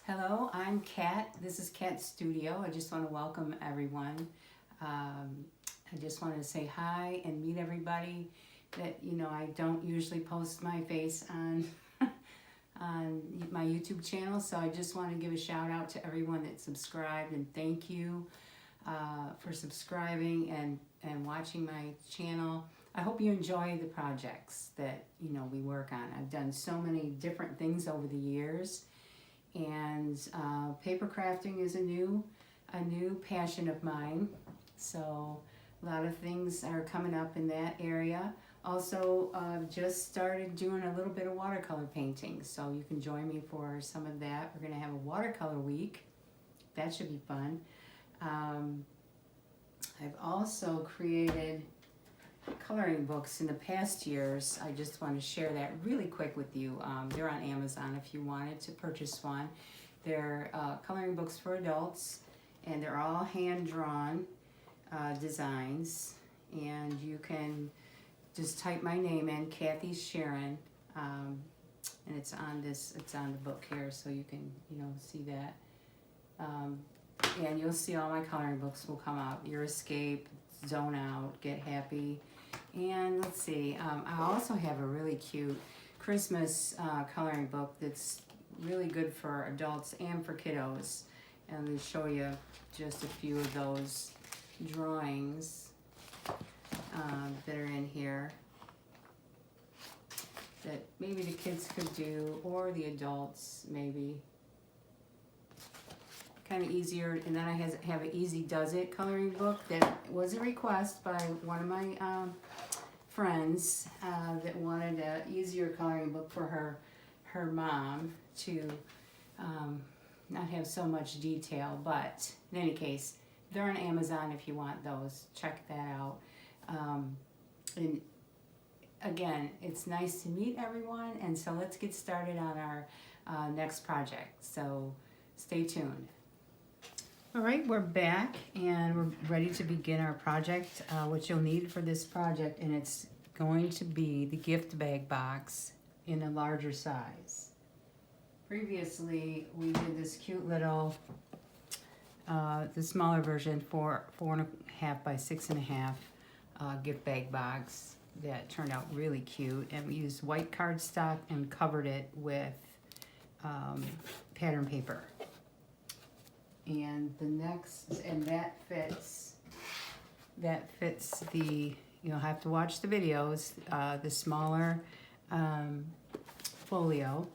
Hello, I'm Kat. This is Kat Studio. I just want to welcome everyone. I just wanted to say hi and meet everybody that, I don't usually post my face on on my YouTube channel, so I just want to give a shout out to everyone that subscribed and thank you for subscribing and watching my channel. I hope you enjoy the projects that, we work on. I've done so many different things over the years. And paper crafting is a new passion of mine. So a lot of things are coming up in that area. Also, just started doing a little bit of watercolor painting. So you can join me for some of that. We're gonna have a watercolor week. That should be fun. I've also created coloring books in the past years. I just want to share that really quick with you. They're on Amazon if you wanted to purchase one. They're coloring books for adults, and they're all hand-drawn designs, and you can just type my name in, Kathy Sharon, and it's on the book here, so you can see that, and you'll see all my coloring books will come out. Your Escape, Zone Out, Get Happy. And let's see, I also have a really cute Christmas coloring book that's really good for adults and for kiddos. And I'm going to show you just a few of those drawings that are in here that maybe the kids could do, or the adults maybe. Kind of easier. And then I have an Easy Does It coloring book that was a request by one of my friends that wanted an easier coloring book for her mom to not have so much detail. But in any case, they're on Amazon if you want those. Check that out. And again, it's nice to meet everyone, and so let's get started on our next project. So stay tuned. All right, we're back and we're ready to begin our project. What you'll need for this project, and it's going to be the gift bag box in a larger size. Previously, we did this cute little, the smaller version, 4.5 by 6.5 gift bag box that turned out really cute. And we used white cardstock and covered it with pattern paper. And that fits the, you'll have to watch the videos, the smaller folio.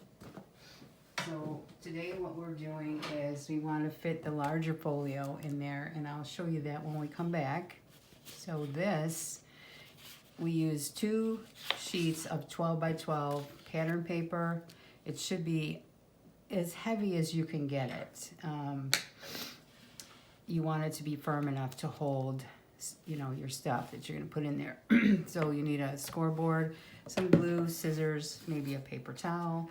So today what we're doing is we want to fit the larger folio in there, and I'll show you that when we come back. So this, we use 2 sheets of 12 by 12 pattern paper. It should be as heavy as you can get it. You want it to be firm enough to hold, your stuff that you're going to put in there. So you need a scoreboard, some glue, scissors, maybe a paper towel.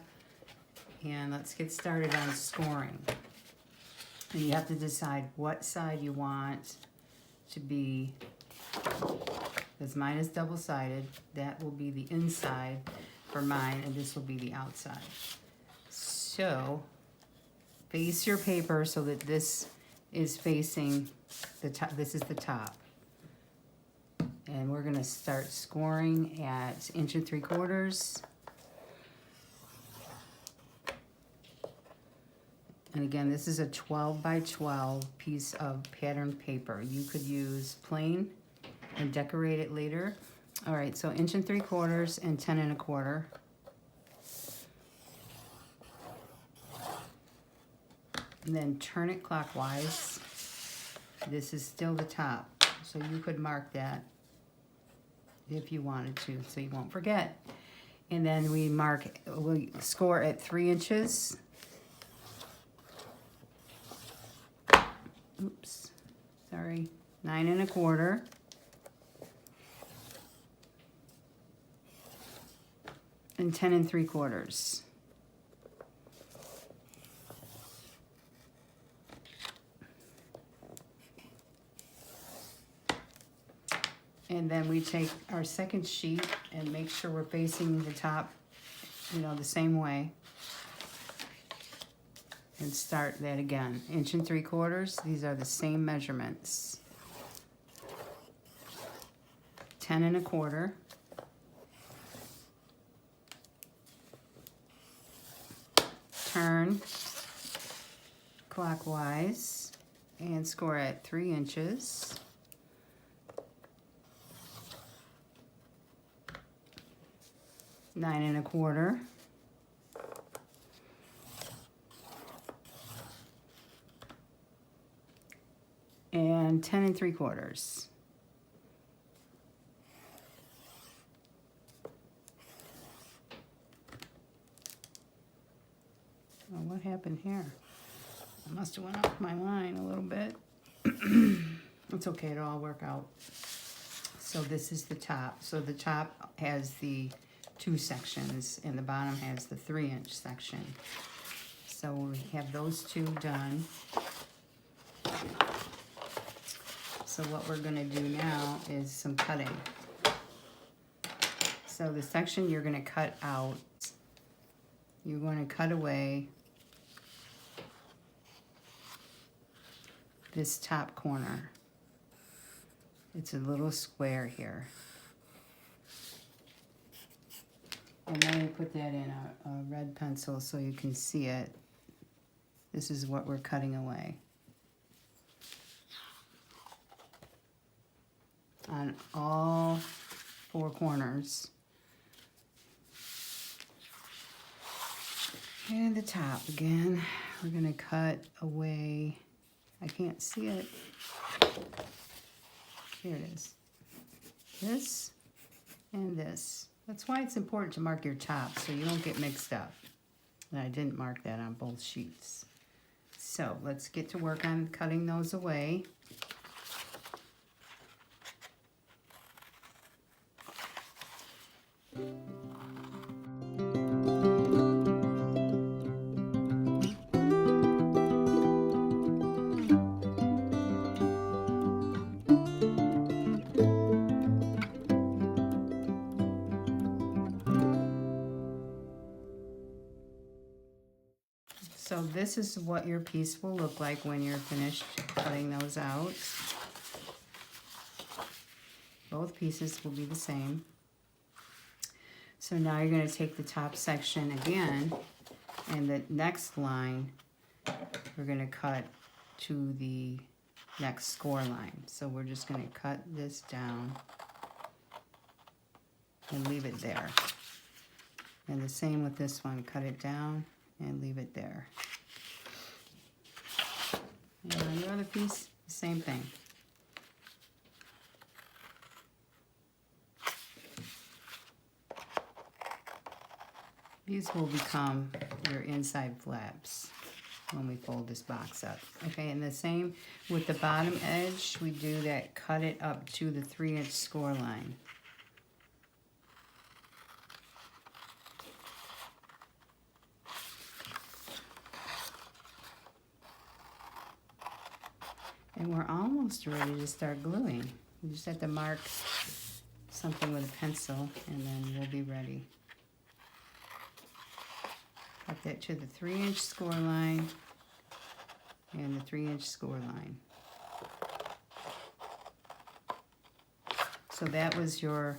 And let's get started on scoring. And you have to decide what side you want to be, because mine is double-sided. That will be the inside for mine, and this will be the outside. So face your paper so that this is facing the top. This is the top. And we're going to start scoring at 1 3/4 inches. And again, this is a 12 by 12 piece of pattern paper. You could use plain and decorate it later. All right, so 1 3/4 inches and 10 1/4. And then turn it clockwise. This is still the top, so you could mark that if you wanted to, so you won't forget. And then we score at 3 inches. Oops, sorry, 9 1/4. And 10 3/4. And then we take our second sheet and make sure we're facing the top, the same way. and start that again. 1 3/4 inches, these are the same measurements. 10 1/4. Turn clockwise and score at 3 inches. Nine 1/4. And 10 3/4. Well, what happened here? I must have went off my line a little bit. It's okay, it'll all work out. So this is the top. So the top has the 2 sections and the bottom has the 3-inch section. So we have those 2 done. So what we're gonna do now is some cutting. So the section you're gonna cut out, you're going to cut away this top corner. It's a little square here. And then we put that in a red pencil so you can see it. This is what we're cutting away. On all 4 corners. And the top again, we're gonna cut away. I can't see it. Here it is. This and this. That's why it's important to mark your top so you don't get mixed up. And I didn't mark that on both sheets. So let's get to work on cutting those away. So this is what your piece will look like when you're finished cutting those out. Both pieces will be the same. So now you're going to take the top section again, and the next line we're going to cut to the next score line. So we're just going to cut this down and leave it there. And the same with this one, cut it down and leave it there. And on the other piece, the same thing. These will become your inside flaps when we fold this box up. Okay, and the same with the bottom edge, we do that, cut it up to the 3-inch score line. And we're almost ready to start gluing. We just have to mark something with a pencil and then we'll be ready. Cut that to the 3-inch score line and the 3-inch score line. So that was your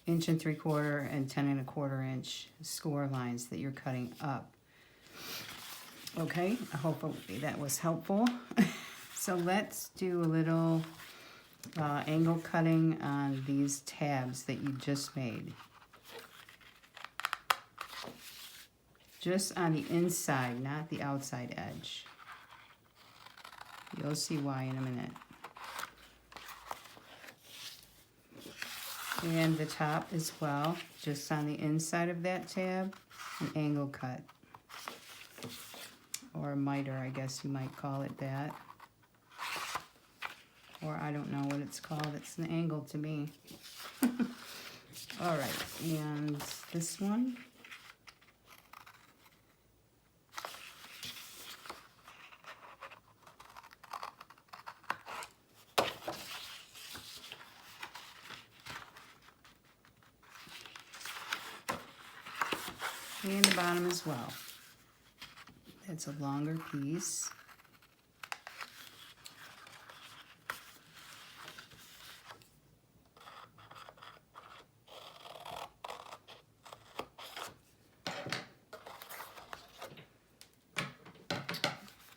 1 3/4 and 10 1/4 inch score lines that you're cutting up. Okay, hopefully that was helpful. So let's do a little angle cutting on these tabs that you just made. Just on the inside, not the outside edge. You'll see why in a minute. And the top as well, just on the inside of that tab, an angle cut. Or a miter, I guess you might call it that. Or I don't know what it's called. It's an angle to me. All right, and this one. And the bottom as well. It's a longer piece.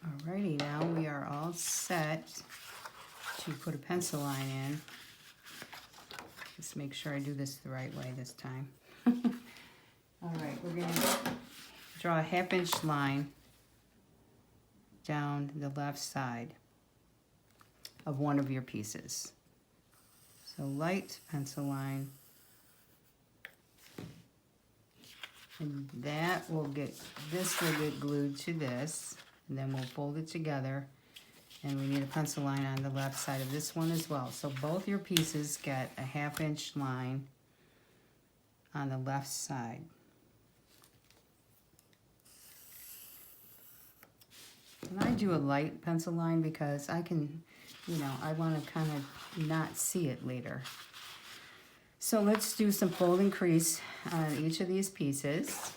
Alrighty, now we are all set to put a pencil line in. Just make sure I do this the right way this time. Alright, we're going to draw a 1/2 inch line down the left side of one of your pieces. So light pencil line, and that will get, this will get glued to this, and then we'll fold it together, and we need a pencil line on the left side of this one as well. So both your pieces get a 1/2 inch line on the left side. And I do a light pencil line because I can, you know, I want to kind of not see it later. So let's do some fold and crease on each of these pieces.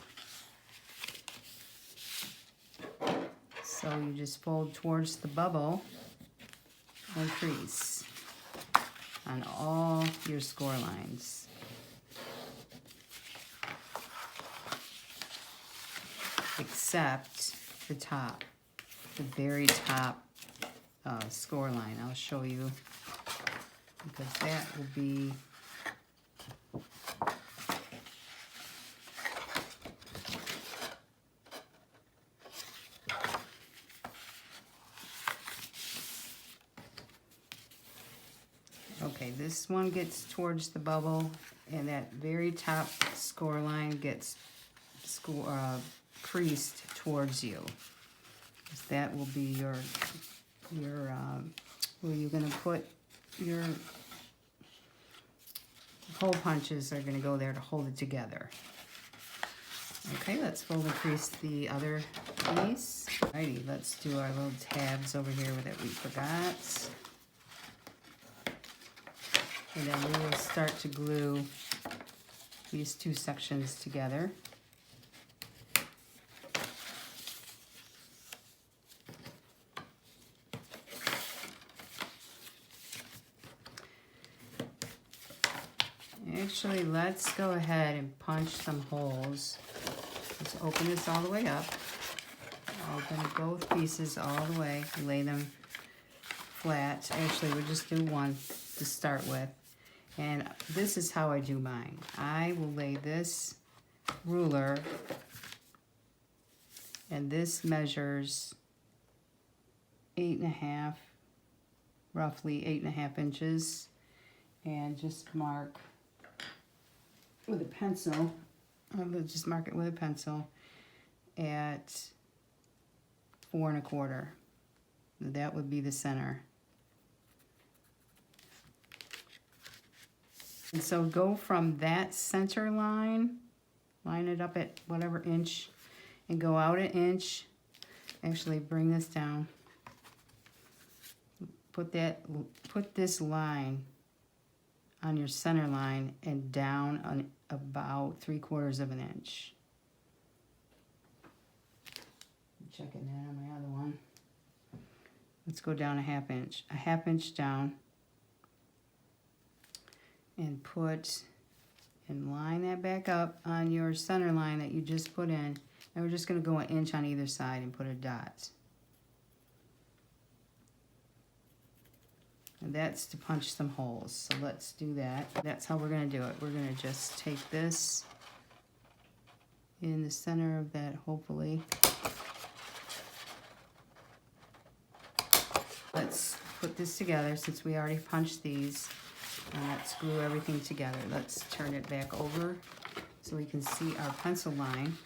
So you just fold towards the bubble and crease on all your score lines. Except the top, the very top score line. I'll show you, because that will be okay. This one gets towards the bubble, and that very top score line gets creased towards you. That will be your where you're going to put your hole punches are going to go there to hold it together. Okay, let's fold and crease the other piece. Alrighty, let's do our little tabs over here that we forgot. And then we will start to glue these two sections together. Actually, let's go ahead and punch some holes. Let's open this all the way up. Open both pieces all the way. Lay them flat. Actually, we'll just do one to start with. And this is how I do mine. I will lay this ruler, and this measures 8.5, roughly 8.5 inches. And just mark with a pencil. I will just mark it with a pencil at 4 1/4. That would be the center. And so go from that center line, line it up at whatever inch, and go out an inch. Actually, bring this down. Put this line on your center line and down on about 3/4 inch. I'm checking that on my other one. Let's go down a 1/2 inch. A 1/2 inch down. And line that back up on your center line that you just put in. And we're just going to go 1 inch on either side and put a dot. And that's to punch some holes. So let's do that. That's how we're going to do it. We're going to just take this in the center of that, hopefully. Let's put this together since we already punched these. And let's glue everything together. Let's turn it back over so we can see our pencil line.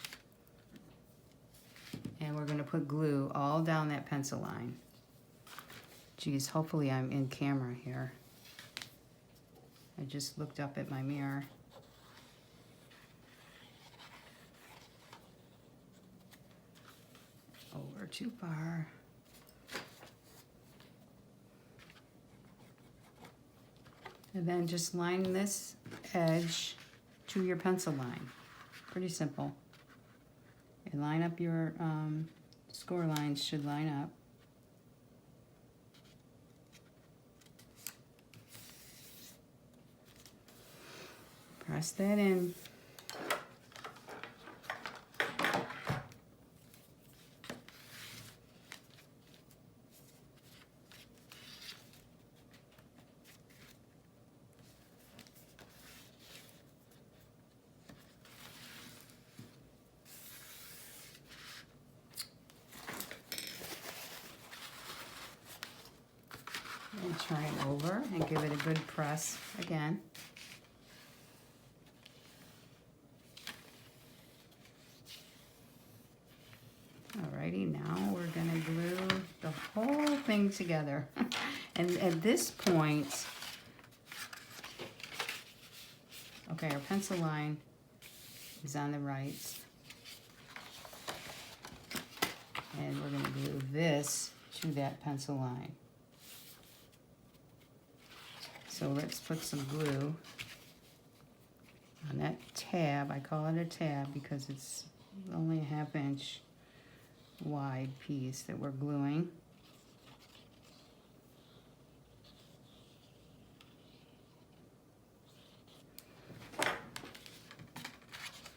And we're going to put glue all down that pencil line. Geez, hopefully I'm in camera here. I just looked up at my mirror. Oh, we're too far. And then just line this edge to your pencil line. Pretty simple. And line up your score lines should line up. Press that in. And turn it over and give it a good press again. Alrighty, now we're gonna glue the whole thing together. And at this point, okay, our pencil line is on the right. And we're gonna glue this to that pencil line. So let's put some glue on that tab. I call it a tab because it's only a 1/2 inch wide piece that we're gluing.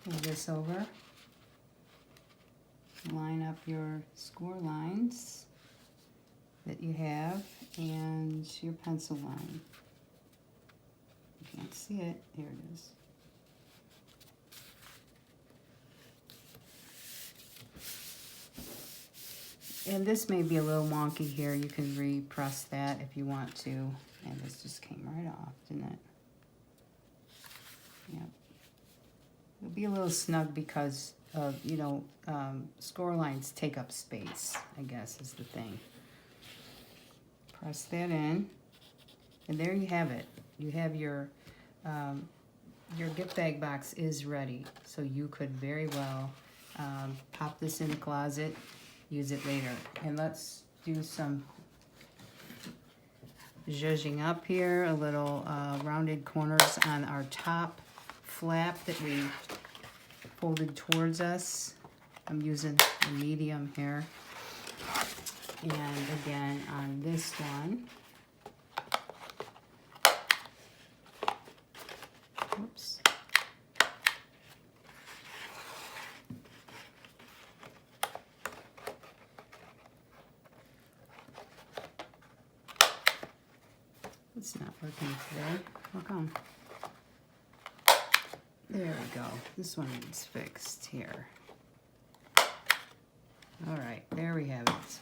Pull this over. Line up your score lines that you have and your pencil line. You can't see it. Here it is. And this may be a little wonky here. You can repress that if you want to. And this just came right off, didn't it? Yep. It'll be a little snug because of, you know, score lines take up space, I guess is the thing. Press that in. And there you have it. You have your gift bag box is ready. So you could very well pop this in the closet, use it later. And let's do some zhuzhing up here, a little rounded corners on our top flap that we folded towards us. I'm using a medium here. And again on this one, oops. It's not working today. How come? There we go. This one is fixed here. All right, there we have it.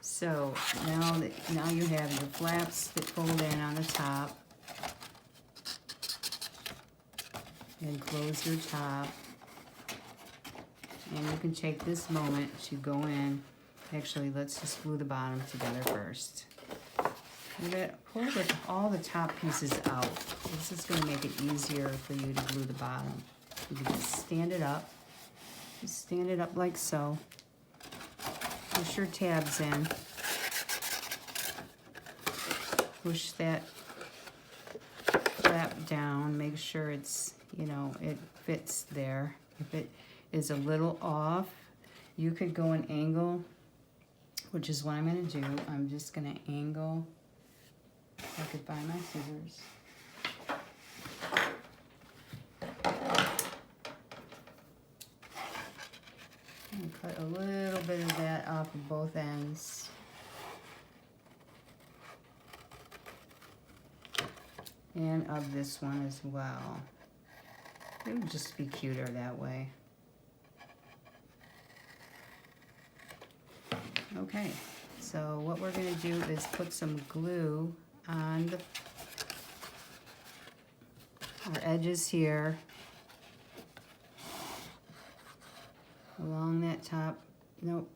So now you have your flaps that fold in on the top. And close your top. And you can take this moment to go in. Actually, let's just glue the bottom together first. You're going to pull all the top pieces out. This is going to make it easier for you to glue the bottom. You can just stand it up. Just stand it up like so. Push your tabs in. Push that flap down. Make sure it's, you know, it fits there. If it is a little off, you could go an angle, which is what I'm going to do. I'm just going to angle. I could buy my scissors. And cut a little bit of that off of both ends. And of this one as well. It would just be cuter that way. Okay, so what we're going to do is put some glue on our edges here, along that top. Nope,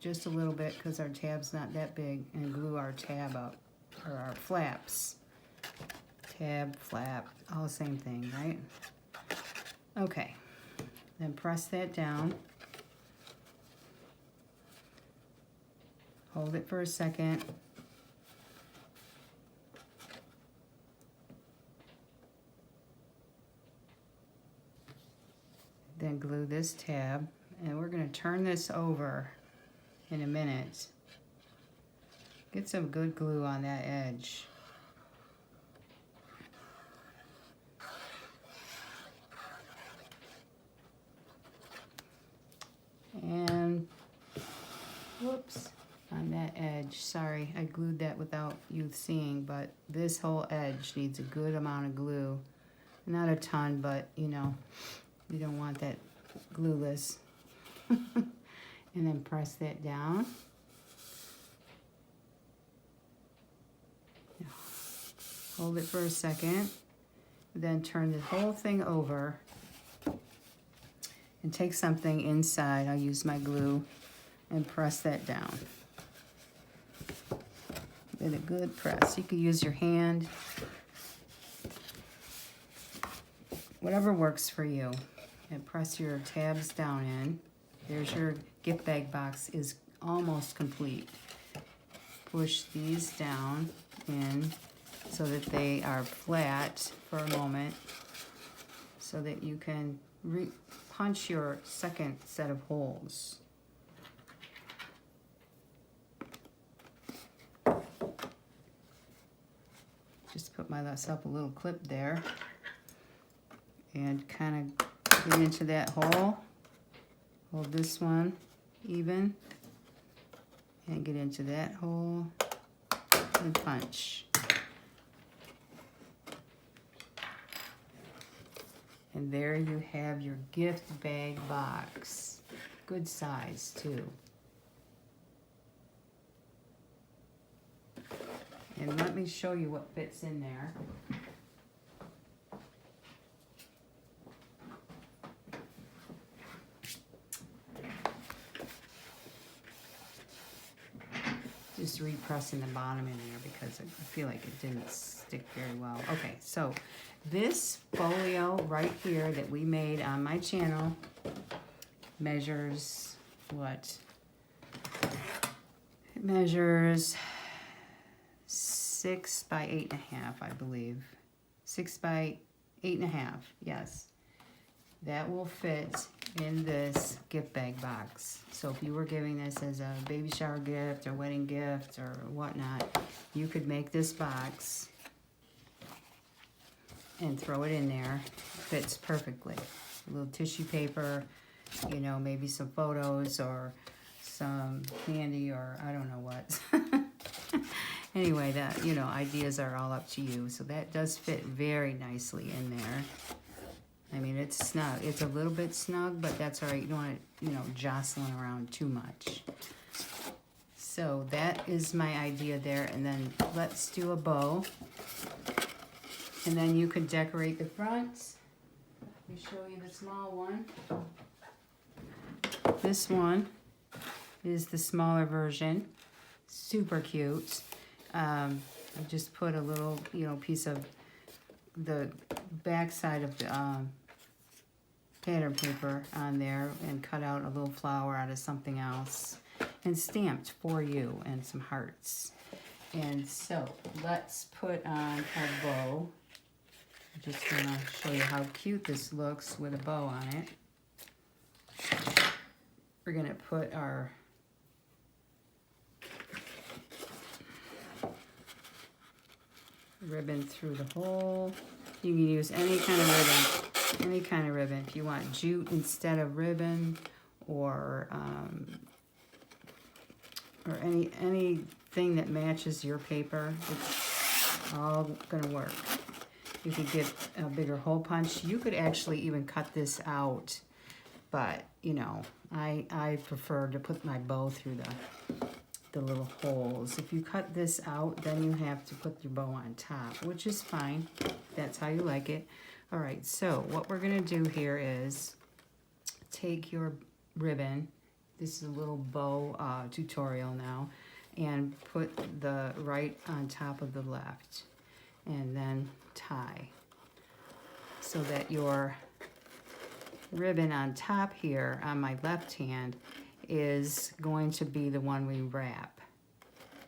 just a little bit because our tab's not that big, and glue our tab up, or our flaps. Tab, flap, all the same thing, right? Okay, then press that down. Hold it for a second. Then glue this tab, and we're going to turn this over in a minute. Get some good glue on that edge. And whoops, on that edge, sorry, I glued that without you seeing, but this whole edge needs a good amount of glue. Not a ton, but you know, you don't want that glueless. And then press that down. Hold it for a second, then turn the whole thing over and take something inside. I'll use my glue and press that down. Get a good press. You could use your hand, whatever works for you. And press your tabs down in. There's your gift bag box is almost complete. Push these down in so that they are flat for a moment so that you can punch your second set of holes. Just put myself a little clip there and kind of get into that hole. Hold this one even and get into that hole and punch. And there you have your gift bag box. Good size too. And let me show you what fits in there. Just repressing the bottom in there because I feel like it didn't stick very well. Okay, so this folio right here that we made on my channel measures what? It measures 6 by 8.5, I believe. 6 by 8.5, yes. That will fit in this gift bag box. So if you were giving this as a baby shower gift or wedding gift or whatnot, you could make this box and throw it in there. It fits perfectly. A little tissue paper, you know, maybe some photos or some candy or I don't know what. Anyway, that, you know, ideas are all up to you. So that does fit very nicely in there. I mean, it's snug. It's a little bit snug, but that's all right. You don't want it, you know, jostling around too much. So that is my idea there. And then let's do a bow. And then you could decorate the front. Let me show you the small one. This one is the smaller version. Super cute. I just put a little, you know, piece of the back side of the pattern paper on there and cut out a little flower out of something else and stamped for you and some hearts. And so let's put on our bow. I'm just gonna show you how cute this looks with a bow on it. We're gonna put our ribbon through the hole. You can use any kind of ribbon, any kind of ribbon. If you want jute instead of ribbon, or anything that matches your paper, it's all gonna work. You could get a bigger hole punch. You could actually even cut this out, but you know, I prefer to put my bow through the little holes. If you cut this out, then you have to put your bow on top, which is fine. That's how you like it. All right, so what we're gonna do here is take your ribbon. This is a little bow tutorial now, and put the right on top of the left, and then tie, so that your ribbon on top here on my left hand is going to be the one we wrap.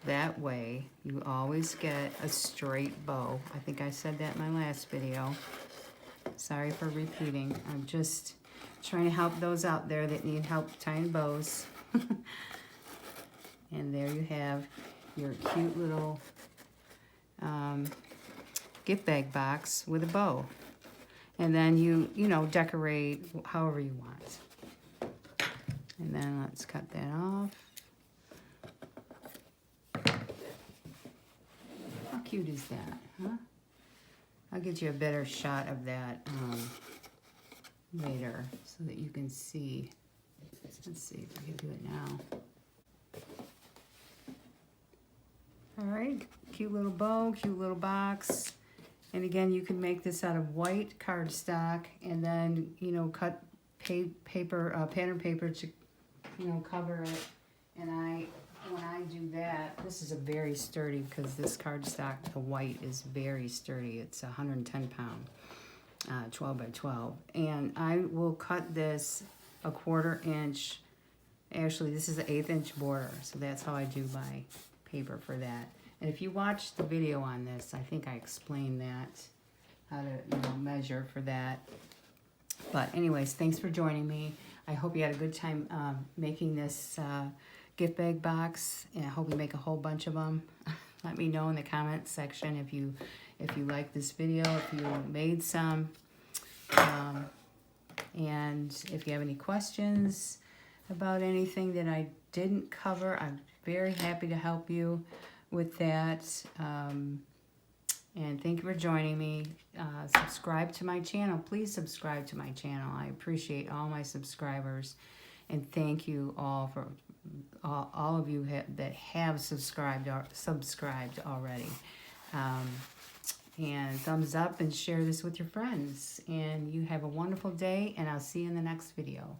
That way you always get a straight bow. I think I said that in my last video. Sorry for repeating. I'm just trying to help those out there that need help tying bows. And there you have your cute little gift bag box with a bow. And then you know, decorate however you want. And then let's cut that off. How cute is that, huh? I'll get you a better shot of that later so that you can see. Let's see if I can do it now. All right, cute little bow, cute little box. And again, you can make this out of white cardstock and then, you know, cut paper, pattern paper to, you know, cover it. And when I do that, this is a very sturdy, because this cardstock, the white, is very sturdy. It's 110 pound, 12 by 12. And I will cut this a 1/4 inch. Actually, this is an 1/8 inch border. So that's how I do my paper for that. And if you watch the video on this, I think I explained that, how to, you know, measure for that. But anyways, thanks for joining me. I hope you had a good time making this gift bag box, and I hope you make a whole bunch of them. Let me know in the comments section if you like this video, if you made some, and if you have any questions about anything that I didn't cover, I'm very happy to help you with that. And thank you for joining me. Subscribe to my channel. Please subscribe to my channel. I appreciate all my subscribers. And thank you all for all of you that have subscribed already. And thumbs up and share this with your friends. And you have a wonderful day, and I'll see you in the next video.